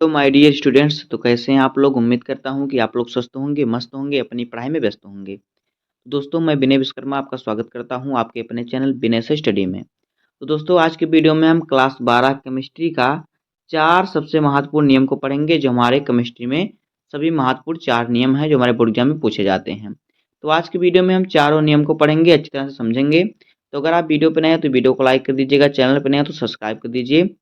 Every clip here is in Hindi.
तो माय डियर स्टूडेंट्स, तो कैसे हैं आप लोग। उम्मीद करता हूं कि आप लोग स्वस्थ होंगे, मस्त होंगे, अपनी पढ़ाई में व्यस्त होंगे। दोस्तों, मैं विनय विश्वकर्मा आपका स्वागत करता हूं आपके अपने चैनल विनय से स्टडी में। तो दोस्तों, आज के वीडियो में हम क्लास 12 केमिस्ट्री का 4 सबसे महत्वपूर्ण नियम को पढ़ेंगे, जो हमारे केमिस्ट्री में सभी महत्वपूर्ण 4 नियम हैं जो हमारे बोर्ड एग्जाम में पूछे जाते हैं। तो आज के वीडियो में हम चारों नियम को पढ़ेंगे, अच्छी तरह से समझेंगे। तो अगर आप वीडियो पर नए हैं तो वीडियो को लाइक कर दीजिएगा, चैनल पर नए हैं तो सब्सक्राइब कर दीजिए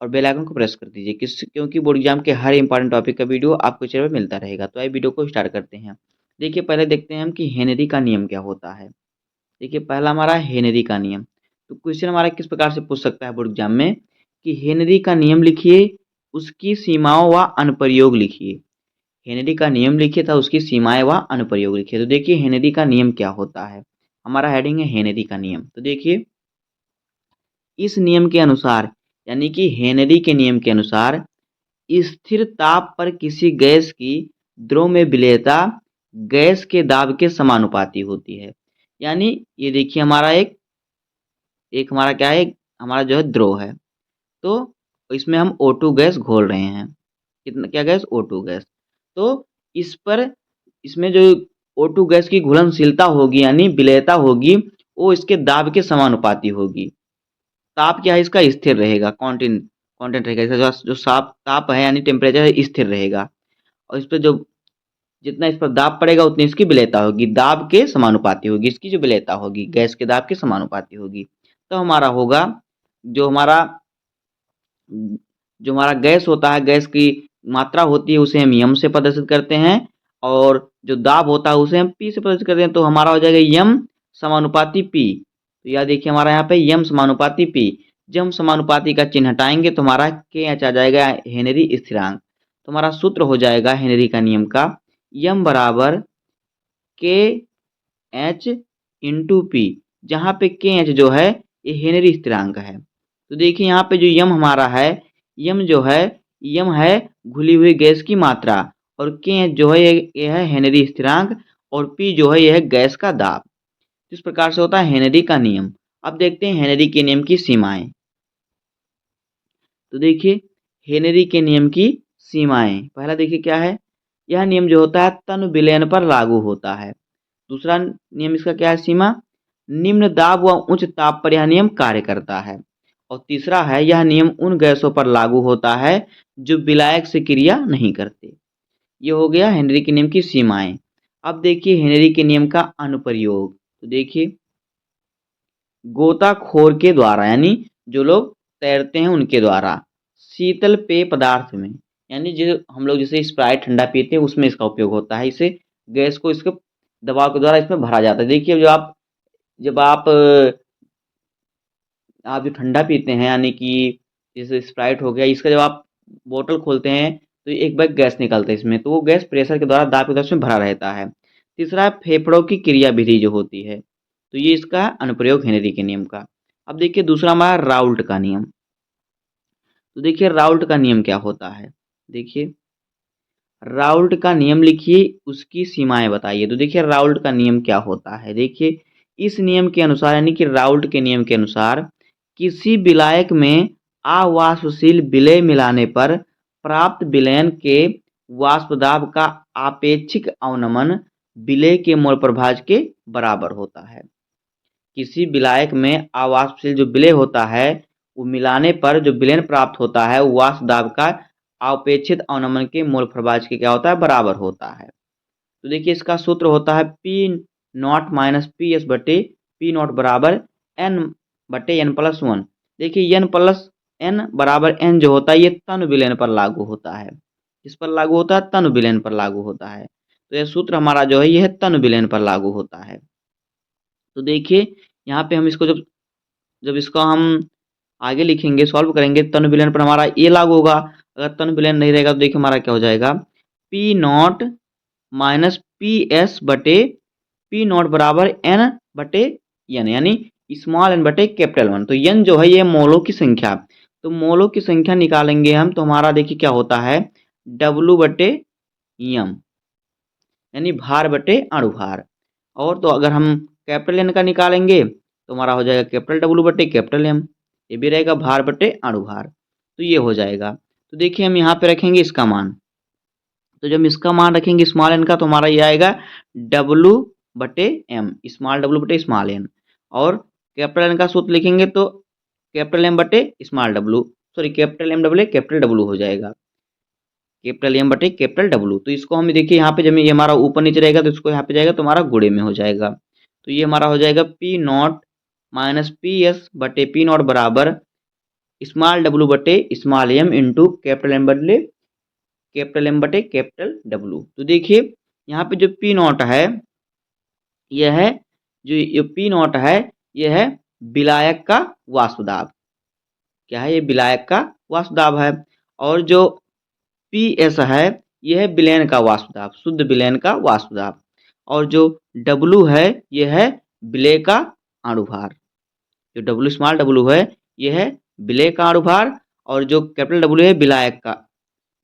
और बेल आइकन को प्रेस कर दीजिए, क्योंकि बोर्ड एग्जाम के हर इंपॉर्टेंट टॉपिक का वीडियो आपको चैनल पर मिलता रहेगा। तो आइए वीडियो को स्टार्ट करते हैं। देखिए, पहले देखते हैं हम कि हेनरी का नियम क्या होता है। देखिए, पहला हमारा हेनरी का नियम। तो क्वेश्चन हमारा किस प्रकार से पूछ सकता है बोर्ड एग्जाम में कि हेनरी का नियम लिखिए, उसकी सीमाओं व अनुप्रयोग लिखिए। हेनरी का नियम लिखिए था, उसकी सीमाएं व अनुप्रयोग लिखिए। तो देखिए, हेनरी का नियम क्या होता है। हमारा हेडिंग है हेनरी का नियम। तो देखिए, इस नियम के अनुसार, यानी कि हेनरी के नियम के अनुसार, स्थिर ताप पर किसी गैस की द्रव में विलेयता गैस के दाब के समानुपाती होती है। यानी ये देखिए, हमारा एक एक हमारा क्या है, हमारा जो है द्रव है। तो इसमें हम O2 गैस घोल रहे हैं। कितना क्या गैस, O2 गैस। तो इस पर इसमें जो O2 गैस की घुलनशीलता होगी, यानी विलेयता होगी, वो इसके दाब के समानुपाती होगी। ताप क्या है, इसका स्थिर रहेगा, कांस्टेंट कांस्टेंट रहेगा। इसका जो साफ ताप है यानी टेम्परेचर है, स्थिर रहेगा। और इस पे जो जितना इस पर दाब पड़ेगा उतनी इसकी विलेयता होगी, दाब के समानुपाती होगी। इसकी जो विलेयता होगी गैस के दाब के समानुपाती होगी। तो हमारा होगा जो हमारा जो हमारा गैस होता है, गैस की मात्रा होती है, उसे हम यम से प्रदर्शित करते हैं। और जो दाब होता है उसे हम पी से प्रदर्शित करते हैं। तो हमारा हो जाएगा यम समानुपाती पी। तो यह देखिए, हमारा यहाँ पे यम समानुपाती पी। जब हम समानुपाती का चिन्ह हटाएंगे तो हमारा के एच आ जाएगा, हेनरी स्थिरांक। तो हमारा सूत्र हो जाएगा हेनरी का नियम का, यम बराबर के एच इंटू पी, जहाँ पे के एच जो है ये हेनरी स्थिरांक है। तो देखिए, यहाँ पे जो यम हमारा है, यम जो है, यम है घुली हुई गैस की मात्रा, और के एच जो है ये है हेनरी स्थिरांक, और पी जो है यह है गैस का दाब। इस प्रकार से होता है हेनरी का नियम। अब देखते हैं हेनरी के नियम की सीमाएं। तो देखिए, हेनरी के नियम की सीमाएं, पहला देखिए क्या है। यह नियम जो होता है तन विलयन पर लागू होता है। दूसरा नियम इसका क्या है, सीमा, निम्न दाब व उच्च ताप पर यह नियम कार्य करता है। और तीसरा है, यह नियम उन गैसों पर लागू होता है जो विलायक से क्रिया नहीं करते। ये हो गया हेनरी के नियम की सीमाएं। अब देखिए हेनरी के नियम का अनुप्रयोग। तो देखिए, गोताखोर के द्वारा, यानी जो लोग तैरते हैं उनके द्वारा, शीतल पेय पदार्थ में, यानी जो हम लोग जैसे स्प्राइट ठंडा पीते हैं उसमें इसका उपयोग होता है। इसे गैस को इसके दबाव के द्वारा इसमें भरा जाता है। देखिए, जब आप जो ठंडा पीते हैं, यानी कि जैसे स्प्राइट हो गया, इसका जब आप बोतल खोलते हैं तो एक बैग गैस निकलता है इसमें, तो वो गैस प्रेशर के द्वारा दाब के द्वारा उसमें भरा रहता है। तीसरा है फेफड़ों की क्रिया विधि जो होती है। तो ये इसका अनुप्रयोग हेनरी के नियम का। अब देखिए, दूसरा हमारा राउल्ट का नियम। तो देखिए, राउल्ट का नियम क्या होता है। देखिए, राउल्ट का नियम लिखिए, उसकी सीमाएं बताइए। तो देखिए, राउल्ट का नियम क्या होता है। देखिए, इस नियम के अनुसार, यानी कि राउल्ट के नियम के अनुसार, किसी विलायक में अवाष्पशील विलेय मिलाने पर प्राप्त विलयन के वाष्प दाब का आपेक्षिक अवनमन विलेय के मोल प्रभाज के बराबर होता है। किसी विलायक में अवाष्पशील जो विलेय होता है, वो मिलाने पर जो विलयन प्राप्त होता है, वो वाष्प दाब का अपेक्षित अवनमन के मोल प्रभाज के क्या होता है, बराबर होता है। तो देखिए, इसका सूत्र होता है P not minus P S बटे पी नॉट बराबर एन बटे एन प्लस वन। देखिए, एन प्लस एन बराबर एन जो होता है, ये तन विलयन पर लागू होता है। किस पर लागू होता है, तन विलयन पर लागू होता है। तो यह सूत्र हमारा जो है, यह तन विलयन पर लागू होता है। तो देखिए, यहाँ पे हम इसको जब जब इसको हम आगे लिखेंगे, सॉल्व करेंगे, तन विलयन पर हमारा ये लागू होगा। अगर तन विलयन नहीं रहेगा तो देखिए हमारा क्या हो जाएगा, P not minus P S बटे पी नॉट बराबर एन बटे एन, यानी स्मॉल एन बटे कैपिटल वन। तो एन जो है ये मोलों की संख्या, तो मोलों की संख्या निकालेंगे हम, तो हमारा देखिए क्या होता है, डब्लू बटे एम, यानी भार बटे अणुभार। और तो अगर हम कैपिटल एन का निकालेंगे तो हमारा हो जाएगा कैपिटल डब्लू बटे कैपिटल एम। ये भी रहेगा भार बटे अणुभार। तो ये हो जाएगा। तो देखिए हम यहाँ पे रखेंगे इसका मान। तो जब इसका मान रखेंगे स्मॉल एन का तो हमारा ये आएगा W/m, स्मॉल W/स्मॉल एन। और कैपिटल एन का सूत्र लिखेंगे तो कैपिटल M/स्मॉल W, sorry capital M capital W हो जाएगा, कैपिटल M/कैपिटल W। तो इसको हम देखिए यहाँ पे जब ये हमारा ऊपर नीचे रहेगा तो इसको यहाँ पे जाएगा तो हमारा गुणे में हो जाएगा। तो ये हमारा हो जाएगा P0 माइनस PS/P0 बराबर स्मॉल W/स्मॉल m इंटू कैपिटल M/कैपिटल W। तो देखिए यहाँ पे जो P0 है यह है, जो ये P0 है यह है विलायक का वाष्प दाब। क्या है? ये विलायक का वाष्प दाब है। और जो PS है यह है विलयन का वाष्प दाब, शुद्ध विलयन का वाष्प दाब। और जो W है यह है विलेय का अणुभार। जो W स्मॉल W है यह है विलेय का अणुभार, और जो कैपिटल W है विलायक का,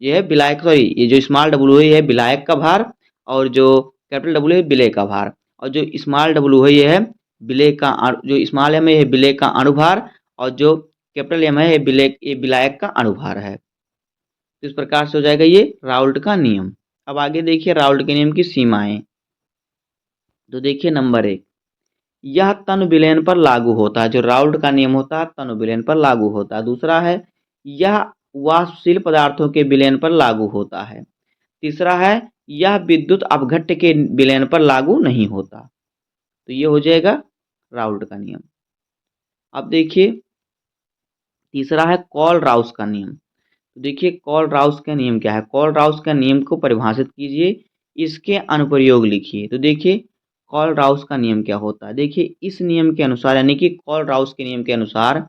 ये है विलायक, सॉरी ये जो स्मॉल W है यह है विलायक का भार, और जो कैपिटल W है विलेय का भार। और जो स्मॉल W है यह है विलेय का जो स्मॉल m है यह विलेय का अणुभार, और जो कैपिटल M है ये विलायक का अणुभार है। तो इस प्रकार से हो जाएगा ये राउल्ट का नियम। अब आगे देखिए राउल्ट के नियम की सीमाएं। तो देखिए नंबर 1, यह तन विलयन पर लागू होता है। जो राउल्ट का नियम होता है तन विलयन पर लागू होता है। दूसरा है यह वाष्पशील पदार्थों के विलयन पर लागू होता है। तीसरा है यह विद्युत अपघट्य के विलयन पर लागू नहीं होता। तो ये हो जाएगा राउल्ट का नियम। अब देखिए तीसरा है कॉल राउस का नियम। तो देखिए कॉल राउस का नियम क्या है? कॉल राउस का नियम को परिभाषित कीजिए, इसके अनुप्रयोग लिखिए। तो देखिए कॉल राउस का नियम क्या होता है? देखिए इस नियम के अनुसार, यानी कि कॉल राउस के नियम के अनुसार,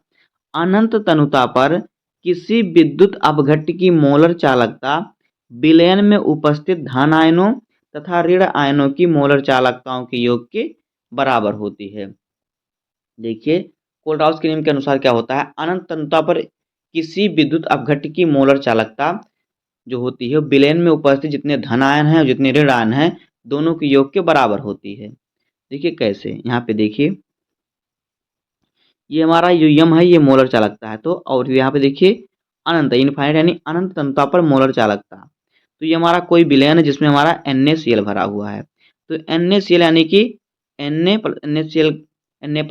अनंत तनुता पर किसी विद्युत अपघट्य की मोलर चालकता विलयन में उपस्थित धन आयनों तथा ऋण आयनों की मोलर चालकताओं के योग के बराबर होती है। देखिए कोलराउस के नियम के अनुसार क्या होता है? अनंत तनुता पर किसी विद्युत अपघट्य की मोलर चालकता जो होती है विलयन में उपस्थित जितने धन आयन हैं और जितने ऋण आयन हैं दोनों के योग के बराबर होती है। देखिए कैसे, यहाँ पे देखिए ये हमारा जो यम है ये मोलर चालकता है। तो और यहाँ पे देखिए अनंत इनफाइनाइट यानी अनंत तनुता पर मोलर चालकता। तो ये हमारा कोई विलयन है जिसमें हमारा NaCl भरा हुआ है। तो NaCl यानी कि NaCl Na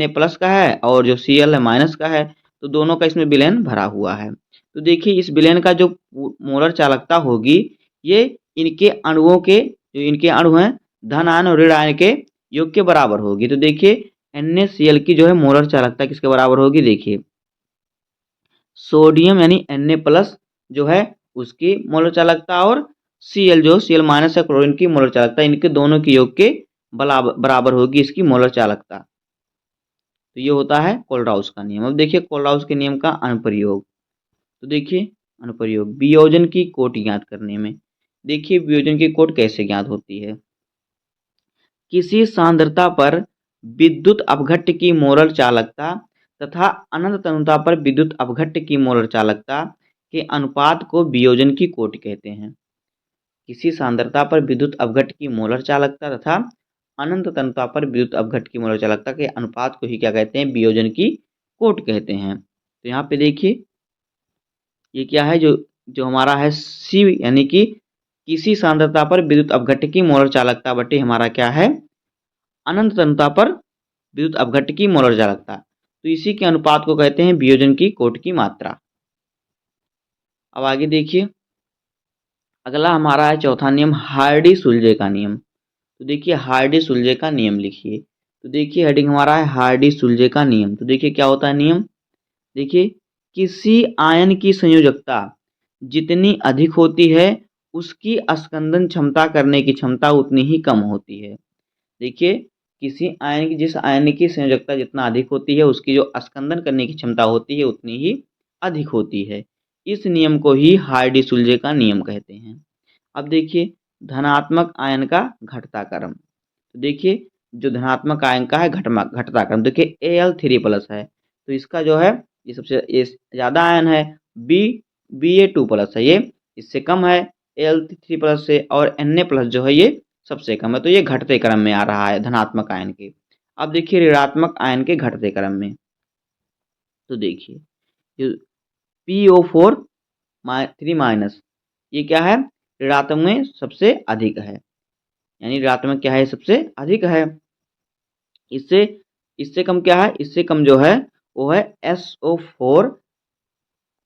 प्लस का है और जो Cl है माइनस का है, तो दोनों का इसमें विलयन भरा हुआ है। तो देखिए इस विलयन का जो मोलर चालकता होगी ये इनके अणुओं के, जो इनके अणु हैं धन आयन और ऋण आयन के योग के बराबर होगी। तो देखिए NaCl की जो है मोलर चालकता किसके बराबर होगी? देखिए सोडियम यानी Na प्लस जो है उसकी मोलर चालकता, और Cl जो Cl माइनस है क्लोरीन की मोलर चालकता, इनके दोनों के योग के बराबर होगी इसकी मोलर चालकता। तो ये होता है कोलराउस का नियम। अब देखिए कोलराउस के नियम का अनुप्रयोग। तो देखिए अनुप्रयोग वियोजन की कोट ज्ञात करने में। देखिए वियोजन की कोट कैसे ज्ञात होती है? किसी सांद्रता पर विद्युत अपघट्य की मोलर चालकता तथा अनंत तनुता पर विद्युत अपघट्य की मोलर चालकता के अनुपात को वियोजन की कोटि कहते हैं। किसी सांद्रता पर विद्युत अपघट्य की मोलर चालकता तथा अनंत तनुता पर विद्युत अपघट्य की मोलर चालकता के अनुपात को ही क्या कहते हैं? वियोजन की कोट कहते हैं। तो यहाँ पे देखिए ये क्या है, जो जो हमारा है सी, यानी कि किसी सांद्रता पर विद्युत अपघट्य की मोलर चालकता बटे हमारा क्या है? अनंत तनुता पर विद्युत अपघट्य की मोलर चालकता। तो इसी के अनुपात को कहते हैं वियोजन की कोट की मात्रा। अब आगे देखिए अगला हमारा है चौथा नियम हार्डी सुलजे का नियम। तो देखिए हार्डी सुलजे का नियम लिखिए। तो देखिए हेडिंग हमारा है हार्डी सुलजे का नियम। तो देखिए क्या होता है नियम? देखिए किसी आयन की संयोजकता जितनी अधिक होती है उसकी स्कंदन क्षमता करने की क्षमता उतनी ही कम होती है। देखिए किसी आयन की, जिस आयन की संयोजकता जितना अधिक होती है उसकी जो स्कंदन करने की क्षमता होती है उतनी ही अधिक होती है। इस नियम को ही हार्डी सुलजे का नियम कहते हैं। अब देखिए धनात्मक आयन का घटता क्रम। तो देखिए जो धनात्मक आयन का है घटता क्रम, देखिए Al3+ है तो इसका जो है ये सबसे ये ज़्यादा आयन है, Ba2+ है ये इससे कम है Al3+ से, और Na+ जो है ये सबसे कम है। तो ये घटते क्रम में आ रहा है धनात्मक आयन के। अब देखिए ऋणात्मक आयन के घटते क्रम में। तो देखिए PO4 3 माइनस, ये क्या है, ऋणात्मक में सबसे अधिक है, यानी ऋणात्मक क्या है, सबसे अधिक है। इससे इससे कम क्या है, इससे कम जो है वो है SO4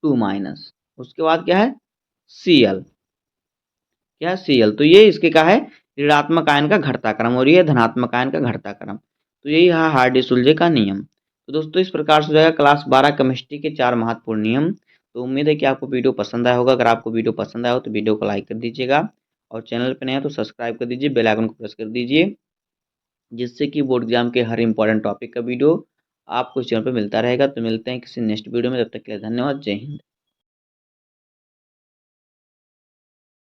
2 माइनस, उसके बाद क्या है Cl, क्या Cl, तो ये इसके क्या है, ऋणात्मक आयन का घटता क्रम और ये धनात्मक आयन का घटता क्रम। तो यही है हार्डी-सुलजे का नियम। तो दोस्तों इस प्रकार से हो जाएगा क्लास 12 केमिस्ट्री के 4 महत्वपूर्ण नियम। तो उम्मीद है कि आपको वीडियो पसंद आया होगा। अगर आपको वीडियो पसंद आया हो तो वीडियो को लाइक कर दीजिएगा और चैनल पे नए हैं तो सब्सक्राइब कर दीजिए, बेल आइकन को प्रेस कर दीजिए, जिससे कि बोर्ड एग्जाम के हर इंपॉर्टेंट टॉपिक का वीडियो आपको इस चैनल पे मिलता रहेगा। तो मिलते हैं किसी नेक्स्ट वीडियो में, तब तक के लिए धन्यवाद। जय हिंद।